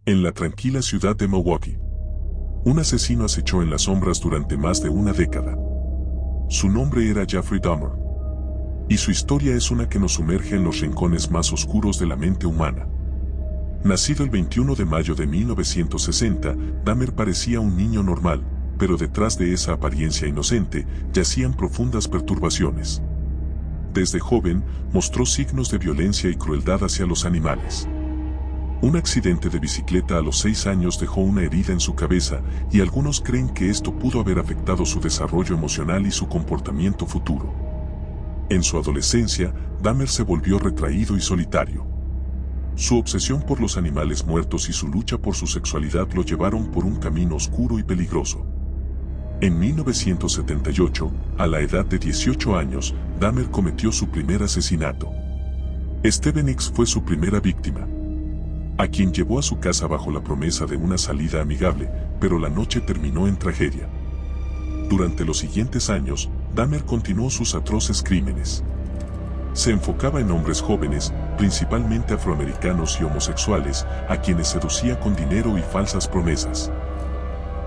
En la tranquila ciudad de Milwaukee, un asesino acechó en las sombras durante más de una década. Su nombre era Jeffrey Dahmer, y su historia es una que nos sumerge en los rincones más oscuros de la mente humana. Nacido el 21 de mayo de 1960, Dahmer parecía un niño normal, pero detrás de esa apariencia inocente yacían profundas perturbaciones. Desde joven, mostró signos de violencia y crueldad hacia los animales. Un accidente de bicicleta a los 6 años dejó una herida en su cabeza, y algunos creen que esto pudo haber afectado su desarrollo emocional y su comportamiento futuro. En su adolescencia, Dahmer se volvió retraído y solitario. Su obsesión por los animales muertos y su lucha por su sexualidad lo llevaron por un camino oscuro y peligroso. En 1978, a la edad de 18 años, Dahmer cometió su primer asesinato. Steven X fue su primera víctima, a quien llevó a su casa bajo la promesa de una salida amigable, pero la noche terminó en tragedia. Durante los siguientes años, Dahmer continuó sus atroces crímenes. Se enfocaba en hombres jóvenes, principalmente afroamericanos y homosexuales, a quienes seducía con dinero y falsas promesas.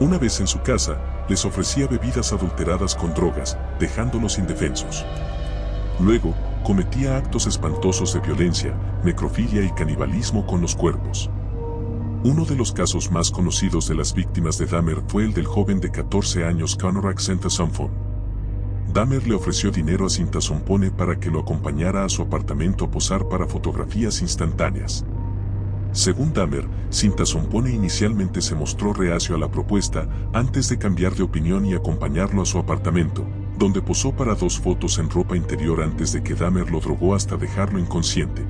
Una vez en su casa, les ofrecía bebidas adulteradas con drogas, dejándolos indefensos. Luego, cometía actos espantosos de violencia, necrofilia y canibalismo con los cuerpos. Uno de los casos más conocidos de las víctimas de Dahmer fue el del joven de 14 años Conrad Sintasompone. Dahmer le ofreció dinero a Sintasompone para que lo acompañara a su apartamento a posar para fotografías instantáneas. Según Dahmer, Sintasompone inicialmente se mostró reacio a la propuesta antes de cambiar de opinión y acompañarlo a su apartamento, donde posó para 2 fotos en ropa interior antes de que Dahmer lo drogó hasta dejarlo inconsciente.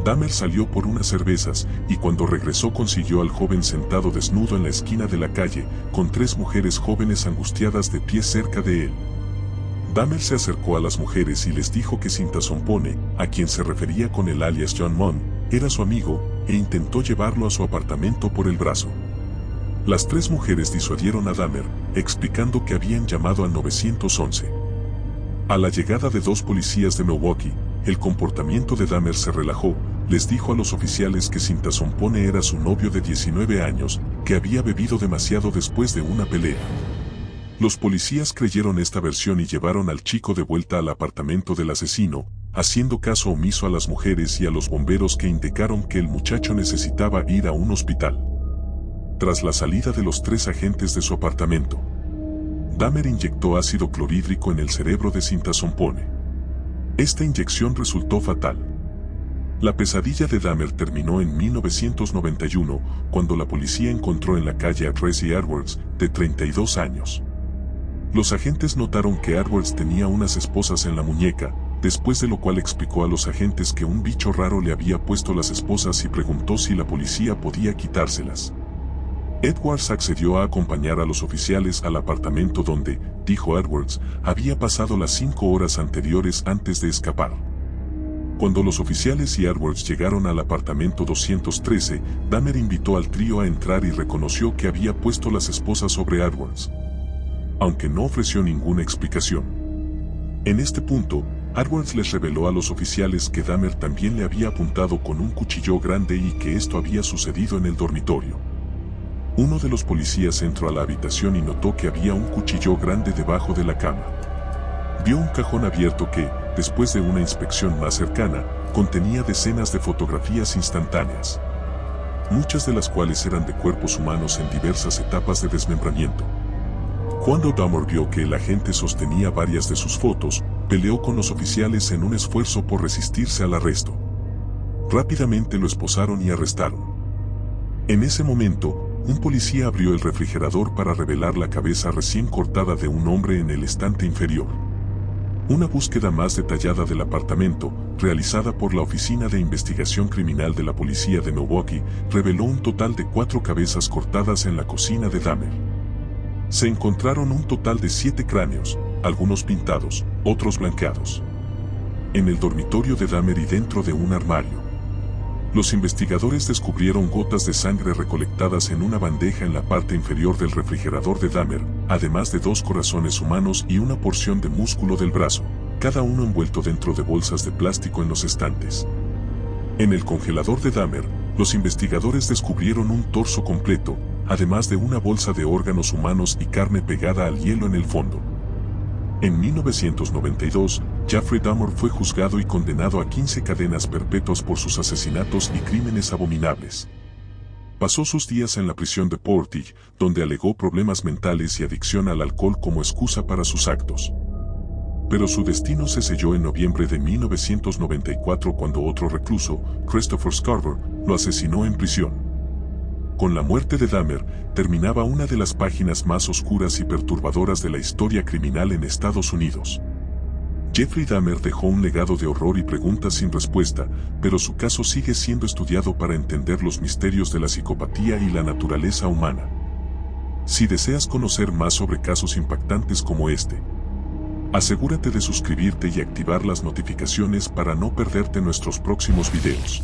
Dahmer salió por unas cervezas y cuando regresó consiguió al joven sentado desnudo en la esquina de la calle, con 3 mujeres jóvenes angustiadas de pie cerca de él. Dahmer se acercó a las mujeres y les dijo que Sintasompone, a quien se refería con el alias John Munn, era su amigo, e intentó llevarlo a su apartamento por el brazo. Las 3 mujeres disuadieron a Dahmer, explicando que habían llamado al 911. A la llegada de 2 policías de Milwaukee, el comportamiento de Dahmer se relajó, les dijo a los oficiales que Sintasompone era su novio de 19 años, que había bebido demasiado después de una pelea. Los policías creyeron esta versión y llevaron al chico de vuelta al apartamento del asesino, haciendo caso omiso a las mujeres y a los bomberos que indicaron que el muchacho necesitaba ir a un hospital. Tras la salida de los 3 agentes de su apartamento, Dahmer inyectó ácido clorhídrico en el cerebro de Sintasompone. Esta inyección resultó fatal. La pesadilla de Dahmer terminó en 1991, cuando la policía encontró en la calle a Tracy Edwards, de 32 años. Los agentes notaron que Edwards tenía unas esposas en la muñeca, después de lo cual explicó a los agentes que un bicho raro le había puesto las esposas y preguntó si la policía podía quitárselas. Edwards accedió a acompañar a los oficiales al apartamento donde, dijo Edwards, había pasado las 5 horas anteriores antes de escapar. Cuando los oficiales y Edwards llegaron al apartamento 213, Dahmer invitó al trío a entrar y reconoció que había puesto las esposas sobre Edwards, aunque no ofreció ninguna explicación. En este punto, Edwards les reveló a los oficiales que Dahmer también le había apuntado con un cuchillo grande y que esto había sucedido en el dormitorio. Uno de los policías entró a la habitación y notó que había un cuchillo grande debajo de la cama. Vio un cajón abierto que, después de una inspección más cercana, contenía decenas de fotografías instantáneas, muchas de las cuales eran de cuerpos humanos en diversas etapas de desmembramiento. Cuando Dahmer vio que el agente sostenía varias de sus fotos, peleó con los oficiales en un esfuerzo por resistirse al arresto. Rápidamente lo esposaron y arrestaron. En ese momento, un policía abrió el refrigerador para revelar la cabeza recién cortada de un hombre en el estante inferior. Una búsqueda más detallada del apartamento, realizada por la Oficina de Investigación Criminal de la Policía de Milwaukee, reveló un total de 4 cabezas cortadas en la cocina de Dahmer. Se encontraron un total de 7 cráneos, algunos pintados, otros blanqueados, en el dormitorio de Dahmer y dentro de un armario. Los investigadores descubrieron gotas de sangre recolectadas en una bandeja en la parte inferior del refrigerador de Dahmer, además de 2 corazones humanos y una porción de músculo del brazo, cada uno envuelto dentro de bolsas de plástico en los estantes. En el congelador de Dahmer, Los investigadores descubrieron un torso completo, además de una bolsa de órganos humanos y carne pegada al hielo en el fondo. En 1992, Jeffrey Dahmer fue juzgado y condenado a 15 cadenas perpetuas por sus asesinatos y crímenes abominables. Pasó sus días en la prisión de Portage, donde alegó problemas mentales y adicción al alcohol como excusa para sus actos. Pero su destino se selló en noviembre de 1994 cuando otro recluso, Christopher Scarver, lo asesinó en prisión. Con la muerte de Dahmer, terminaba una de las páginas más oscuras y perturbadoras de la historia criminal en Estados Unidos. Jeffrey Dahmer dejó un legado de horror y preguntas sin respuesta, pero su caso sigue siendo estudiado para entender los misterios de la psicopatía y la naturaleza humana. Si deseas conocer más sobre casos impactantes como este, asegúrate de suscribirte y activar las notificaciones para no perderte nuestros próximos videos.